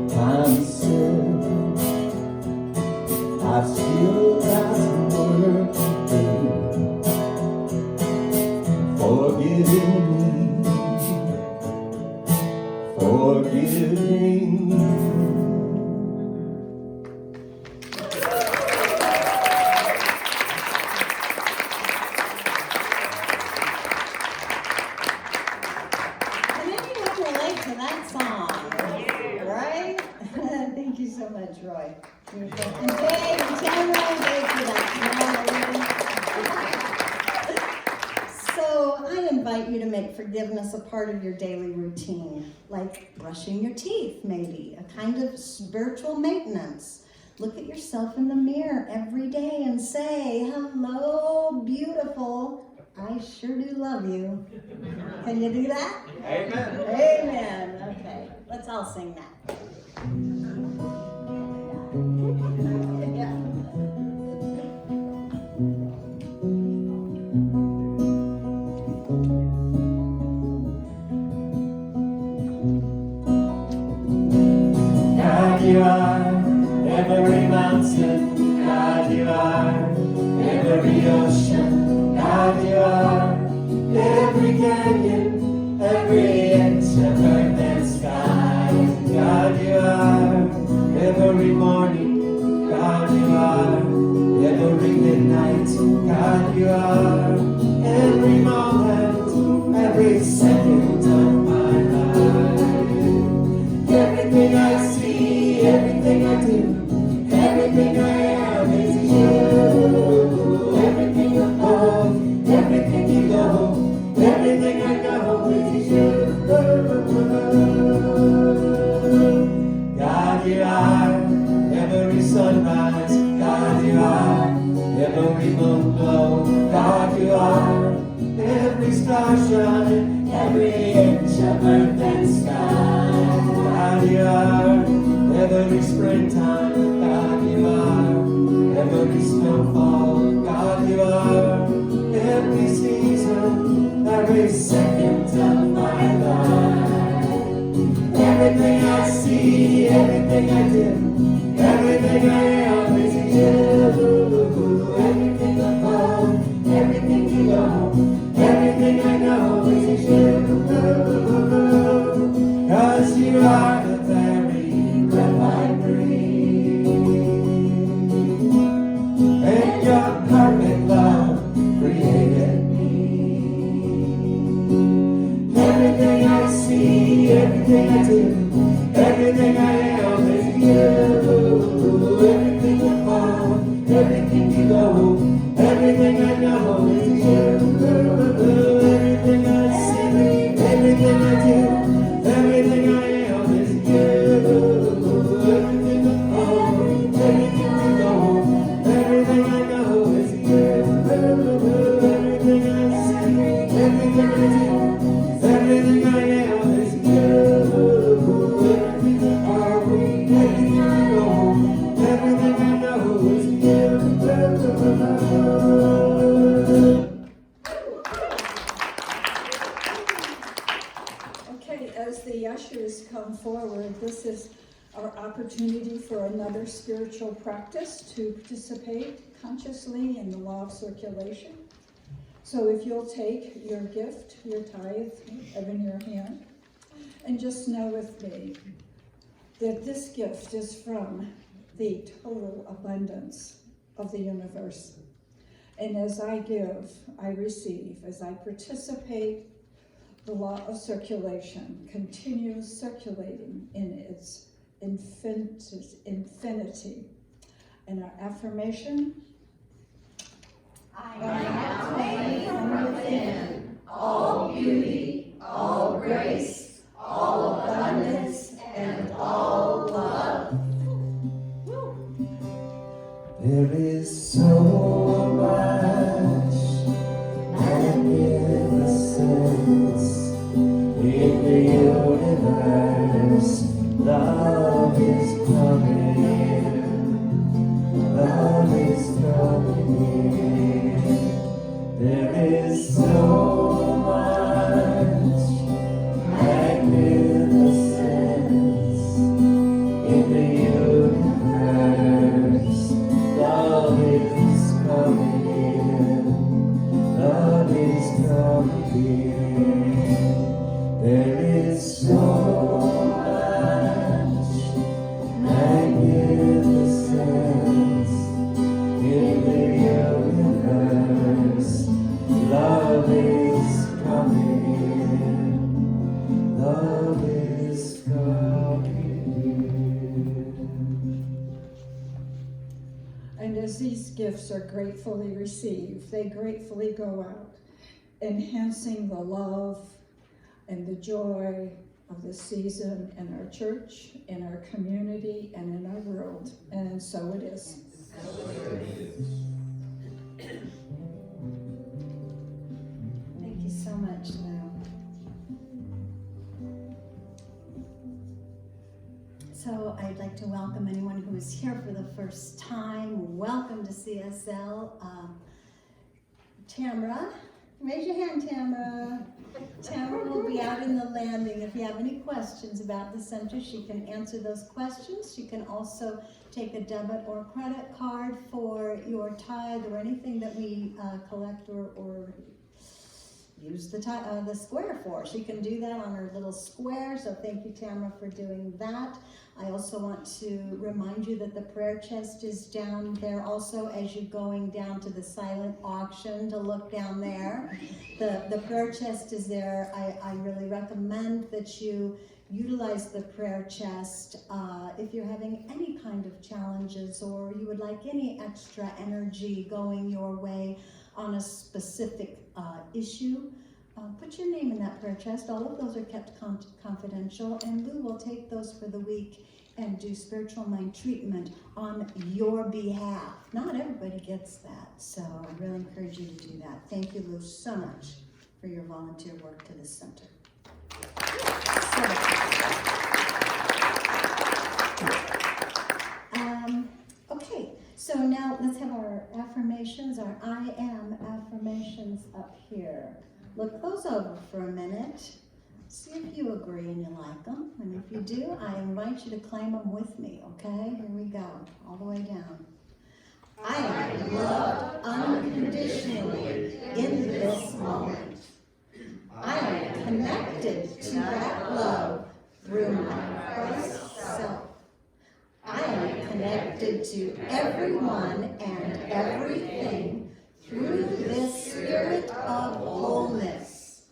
Times 7, I've still got some work to do, forgiving me, forgiving you. Thank you so much, Roy. Beautiful. And Dave and Tamara, Dave for that. So I invite you to make forgiveness forgiveness a part of your daily routine, like brushing your teeth, maybe, a kind of spiritual maintenance. Look at yourself in the mirror every day and say, hello, beautiful. I sure do love you. Can you do that? Amen. Amen. Okay, let's all sing that. Yeah. God, you are every mountain. God, you are every ocean. God, you are every canyon, every inch of earth and sky. God, you are every morning. God, you are every midnight. God, you are every moment, every second of my life. Everything I see, everything I do, everything I am is you. Everything you hold, everything you know, everything I know is you. God, you are every sunrise. God, you are every moon glow. God, you are every star shine, every inch of earth and sky. God, you are every springtime. God, you are every snowfall. God, you are every season, every second of my life. Everything I see, everything I do, everything I am is you. Everything I hold, everything you know, everything I know is you. 'Cause you are the very breath I breathe, and your perfect love created me. Everything I see, everything I do, everything I am is you. Everything you hold, everything you know, everything I know is you. Everything I see, everything I do, everything I am is you. Everything I hold, everything you know, everything I know is you. Everything I see, everything I do, everything I am is you. Everything I hold, everything I know, everything I know is you. Okay, as the ushers come forward, this is our opportunity for another spiritual practice to participate consciously in the law of circulation. So if you'll take your gift, your tithe, in your hand, and just know with me that this gift is from the total abundance of the universe. And as I give, I receive. As I participate, the law of circulation continues circulating in its infinity. And our affirmation, I am made from within, all beauty, all grace, all abundance, and all love. There is so much magnificence in the universe. Love is coming, love is coming. There is so much magnificence in the universe. Love is coming, love is coming. There is so much magnificence in the universe. Love is coming, love is coming. and as these gifts are gratefully received, they gratefully go out, enhancing the love and the joy of this season in our church, in our community, and in our world. And so it is. Thank you so much, Lou. So I'd like to welcome anyone who is here for the first time. Welcome to CSL. Tamara, raise your hand, Tamara. Tamara will be out in the landing. If you have any questions about the center, she can answer those questions. She can also take a debit or credit card for your tithe or anything that we collect or use the square for. She can do that on her little square, so thank you, Tamara, for doing that. I also want to remind you that the prayer chest is down there also as you're going down to the silent auction to look down there. The prayer chest is there. I really recommend that you utilize the prayer chest if you're having any kind of challenges or you would like any extra energy going your way on a specific issue. Put your name in that prayer chest. All of those are kept confidential, and Lou will take those for the week and do spiritual mind treatment on your behalf. Not everybody gets that, so I really encourage you to do that. Thank you, Lou, so much for your volunteer work to this center. Okay, so now let's have our affirmations, our I am affirmations up here. Look those over for a minute. See if you agree and you like them. And if you do, I invite you to claim them with me, okay? Here we go, all the way down. I am loved unconditionally in this moment. I am connected to that love through my Christ self. I am connected to everyone and everything through this spirit of wholeness.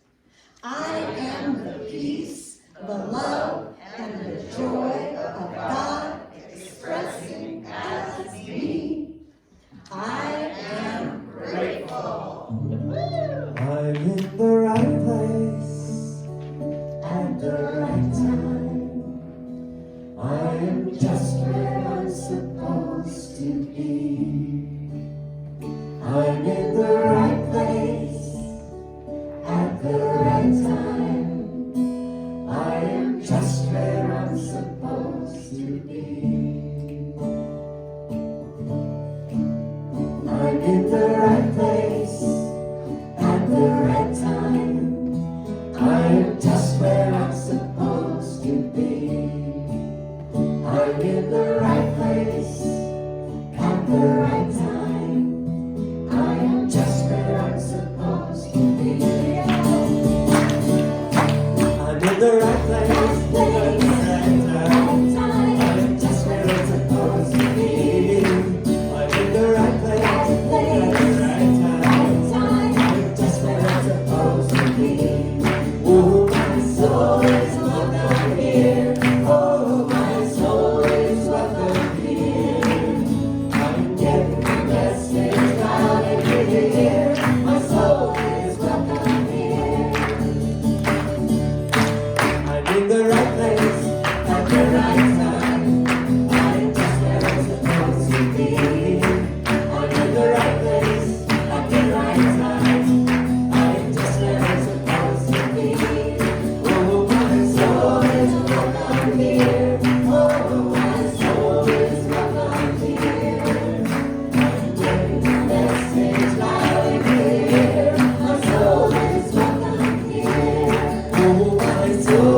I am the peace, the love, and the joy of God expressing as me. I am grateful. I'm in the right place at the right time. I am just where I'm supposed to be. I'm in the right place at the right time. I am just where I'm supposed to be. I'm in the right place at the right time. I am just where I'm supposed to be. I'm in the right place at the right time. I am just where I'm supposed to be. I'm in the right place at the right time. I am just where I'm supposed to be. I'm in the right place at the right time. I am just where I'm supposed to be. Oh, my soul is welcome here. Oh, my soul is welcome here. I'm getting the message loud and clear. My soul is welcome here. I'm in the right place at the right time. I'm just where I'm supposed to be. I'm in the right place at the right time. I'm just where I'm supposed to be. Oh, my soul is welcome here. Oh, my soul is welcome here. I'm getting the message loud and clear. My soul is welcome here. Oh, my soul